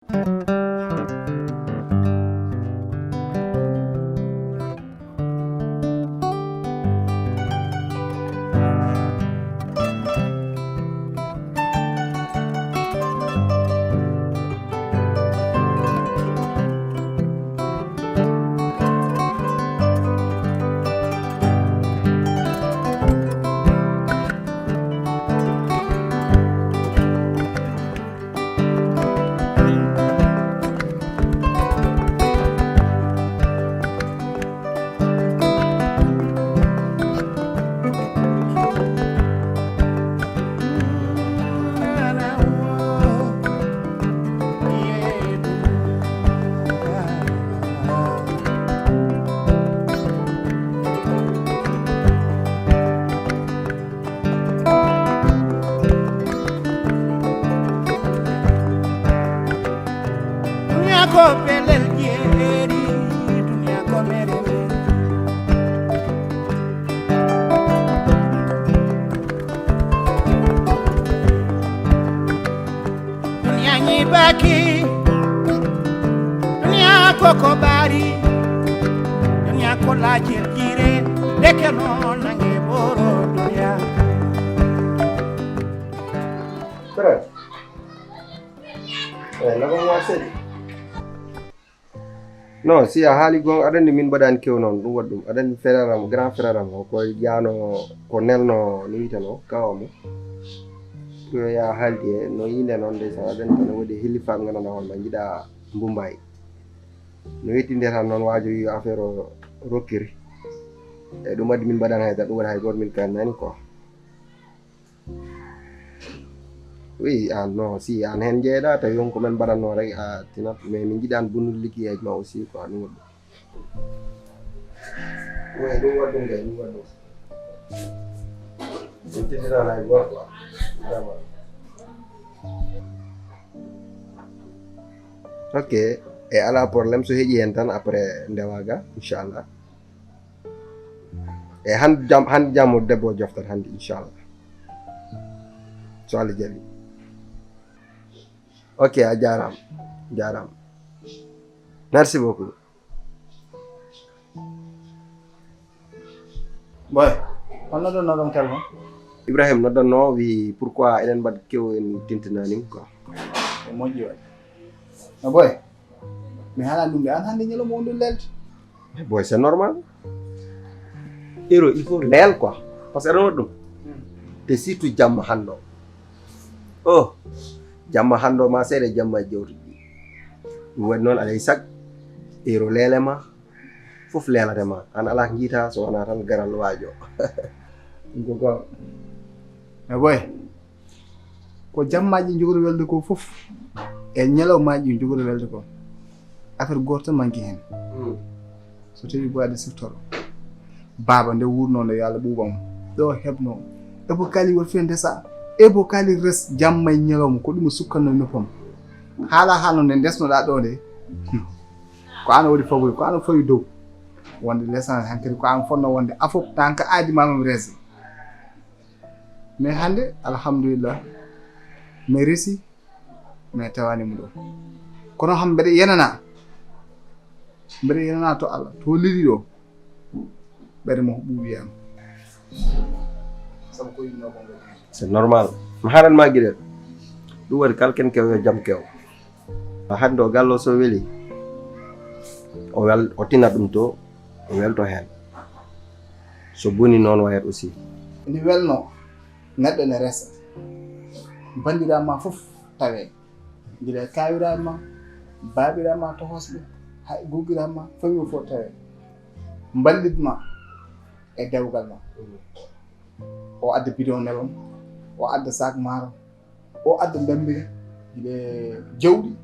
No, si a haali gon aɗa min mbaɗani kew noon ɗum waɗi ɗum aɗa frère am grand frère am o ko yano ko nelno no witano kawamo ko ya haaldi e no yinde noon ndeysan aɗa andi tan woodi hillifal ganduɗa holla jiiɗa Mboumbayi no yettinde tan noon waajo wi affaire o rokkiri e ɗum waɗi min mbaɗani haydara ɗum waɗi hay goto min kannani quoi. Oui, non, si, an hen jeeɗa tawi on komin mbaɗatno rek a tinat mais min jiiɗani bonnude liggueyaji ma aussi quoi ɗum waɗi ɗum. Oui, ɗum waɗi ɗum kay ɗum waɗi ɗum. Min tindiran hay goto quoi vraiment. Ok, e ala probléme so heeƴi hen tan après ndewaga inchallah. E hande jammo debbo joftat hande inchallah so Allah jaɓi. Ok, a jarama. Merci beaucoup. Boy, on noddanno ɗon téléphone? Ibrahim noddanno wi pourquoi eɗen mbaɗa kew en tintinanima quoi. Ko moƴƴi waɗi. No boy, mi haalani ɗum de an hande ñalawma on ɗum lelde. Boy, c'est normal. Héros, il faut réel quoi. Parce que aɗa waɗi ɗum. Te surtout jamma hande o. Oh, jamma hande o ma seeɗa jamma jewtuɗi. Ɗum waɗi noon alay sag héros lelema fof lelatema an ala ko jiita so wona tan garal waajo. Ɗum ko gonga. Mais boy, ko jammaji jogori welde ko fof e ñalawmaji jogori welde ko affaire goto manki hen. So tawi boyade siftoro baba nde wurno nde yo Allah ɓuuɓamo ɗo heɓno ebo kali wot fe ndesa ebo kali res jamma e ñalawma ko ɗum sukkanno noppam haala nde desnoɗa ɗo nde ko an waɗi fawoy ko an fawi dow wonde l'essence hankkadi ko an fonno wonde afof tan ka aadi mamam resi mais hande alhamdulillah mi resi mais tawanimo ɗo kono ham mbeɗa yenana to Allah to liri ɗo ɓerde mo ɓuuɓiyam sabu ko yimno ko c'est normal mi haaranma guiɗel ɗum waɗi kala ken kew yo jaam kew hande o gallo so weeli o tinat ɗum to o welto hen so boni noon wayat aussi ndi welno neɗɗo ne resa bandiraɓe ma fof tawe guila kawiraɓe ma babiraɓe ma tohosɓe hay guggiraɓe ma famille fof tawe ballidma e dewgal ma o adda bidon nebam o adda sac maaro o adda dambiri guila jawɗi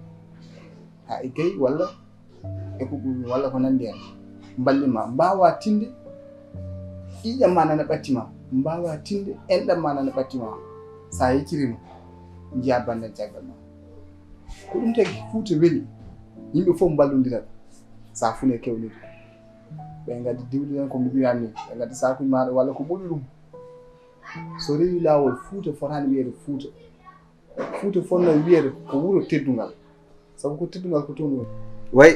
ha e gayi walla e ko ɓuuri walla ko nandi hen ballima mbawa tinde ƴiƴam ma nana ɓattima mbawa tinde enɗam ma nana ɓattima sa yeccirima jiya banden caggal ma ko ɗum tagi Fouta weeli yimɓe fof mballodirat sa fune kewnude ɓe gaddi diwde tan ko mbiyami ni ɓe gaddi sakuji maɗa walla ko ɓuri ɗum so rewi lawol Fouta fotani wiyede Fouta fonno wiyede ko wuuro teddugal sabu ko teddugal ko toon woni way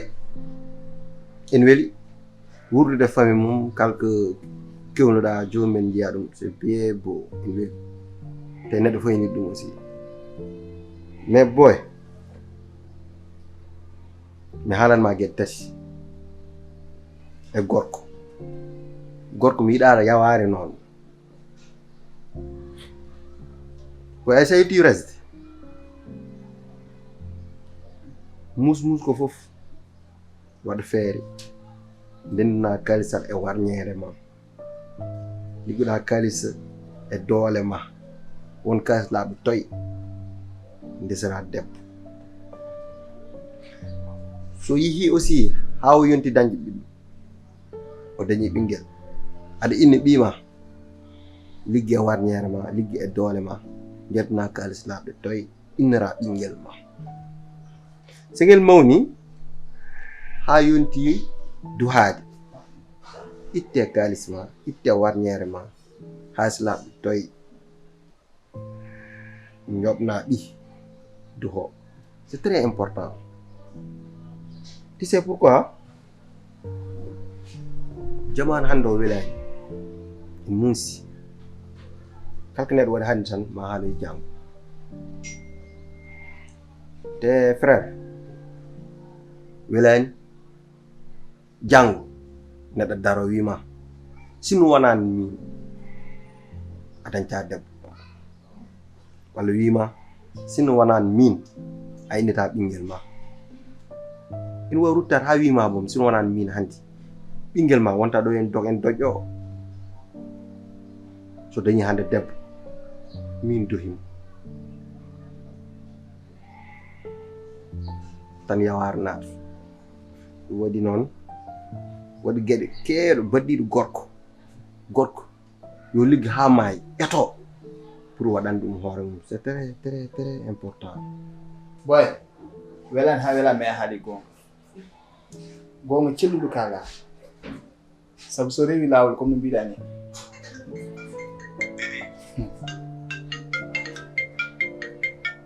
en weli wurdude famille mum kalko kewnuɗa jomumen jiya ɗum c'est bien beau en weli te neɗɗo fof yiɗi ɗum aussi mais boy mi haalanma gueɗe tati e gorko mi yiɗaɗo yaware noon ko essaye resde mus ko fof waɗa feere ndendina kalisal e warñere ma liggoɗa kalisa e doole ma won kalis laaɓe toy ndesera debbo so yihi aussi ha o yonti dañde ɓiɗɗo o dañi ɓinguel aɗa inni ɓiima liggi e warñere ma liggi e doole ma jetna kalis laaɓe toy innira ɓinguel ma so ngel mawni ha yonti duhaade itte kalis ma itte warñere ma halis laaɓe toy ñoɓna ɓi duho c'est très important. Tu sais pourquoi? Jaman hande o welani munsi kalko neɗɗo waɗi hande tan ma haaloy janggo te frère welani janggo neɗɗo daro wima sino wonani min a dañta debbo walla wima sino wonani min a innita ɓinguel ma ina wawi ruttade ha wima boom sino wonani min hanti ɓinguel ma wonta ɗo en doƴƴo so dañi hande debbo min dohimo tan yawar naata ɗum waɗi noon waɗi gueɗe keeɗo baddiɗo gorko yo liggo ha maayi eto pour waɗande ɗum hoore mum c'est très très très important. boy welani ha welami e haali gonga celluɗo kaga sabu so rewi lawol comme no mbiɗa ni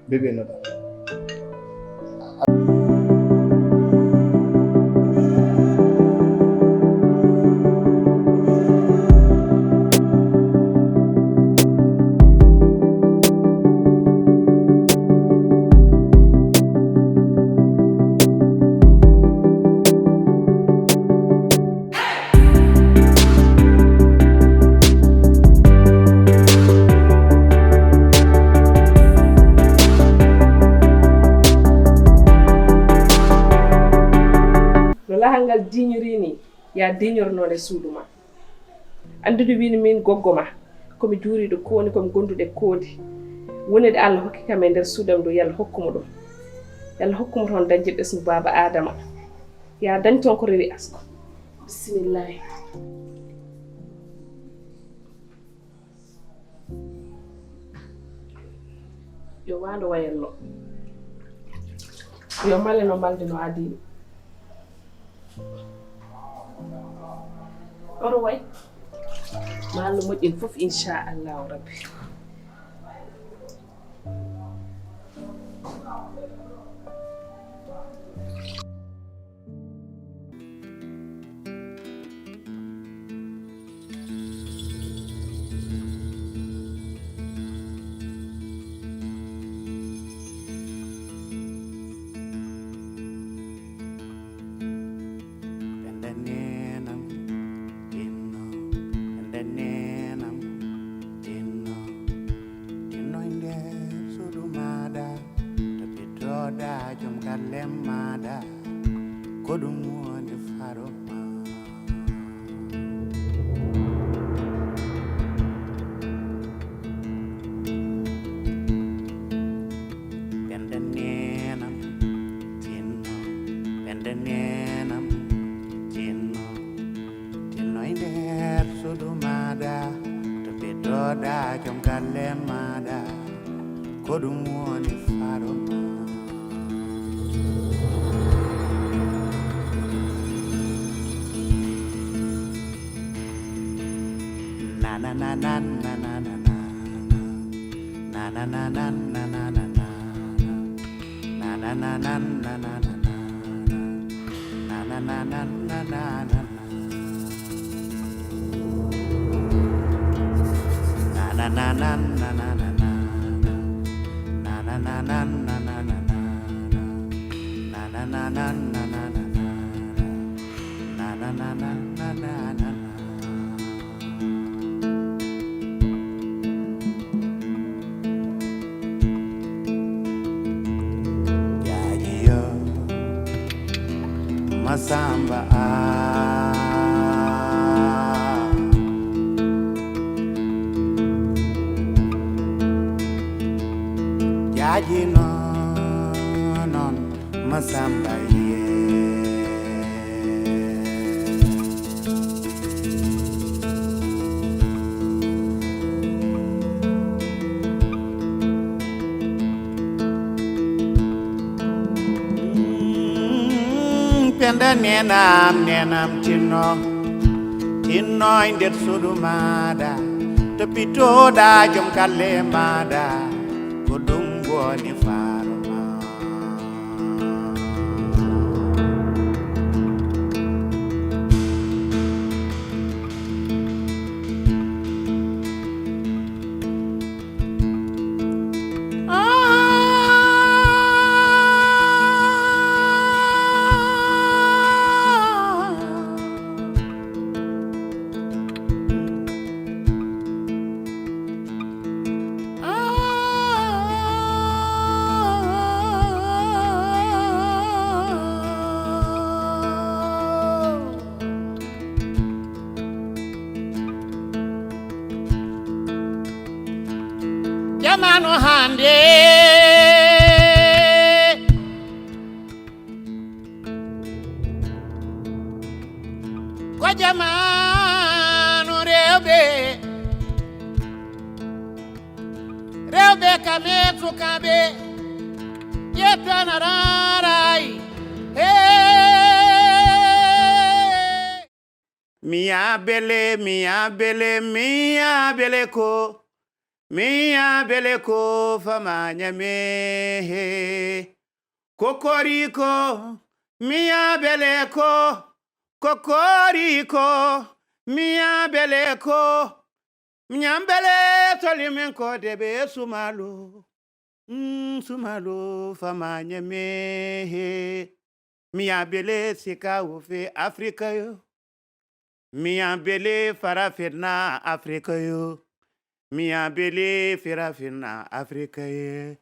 bébé noɗa lahangal diñori ni ya diñornode suudu ma andude wini min goggo ma komi juuriɗo kooni komi gondude koodi wonede Allah hokki kam e nder suudam ɗo yalla hokkuma ɗum yalla hokkuma toon dañde ɓesgu baba adama ya dañ toon ko rewi asko bisimillahi yo wando wayello yo male no malde no adini oɗo way maalo moƴƴin fof inchallahu rabbi Masamba Yaji non Masamba Penda nenam tinno indet sudu mada to pito da jom kalle mada ko dum woni faro Jamano hande ko jamano rewbe kame sukabe yetana rarai hey miya bele ko Mia beleko fama nyame kokoriko mia beleko kokoriko mia beleko mnyambele tolimenko debe sumalo fama nyame mia bele sika ufe Afrika yo mia bele farafina Afrika yo Mia bele firafina Afrika ye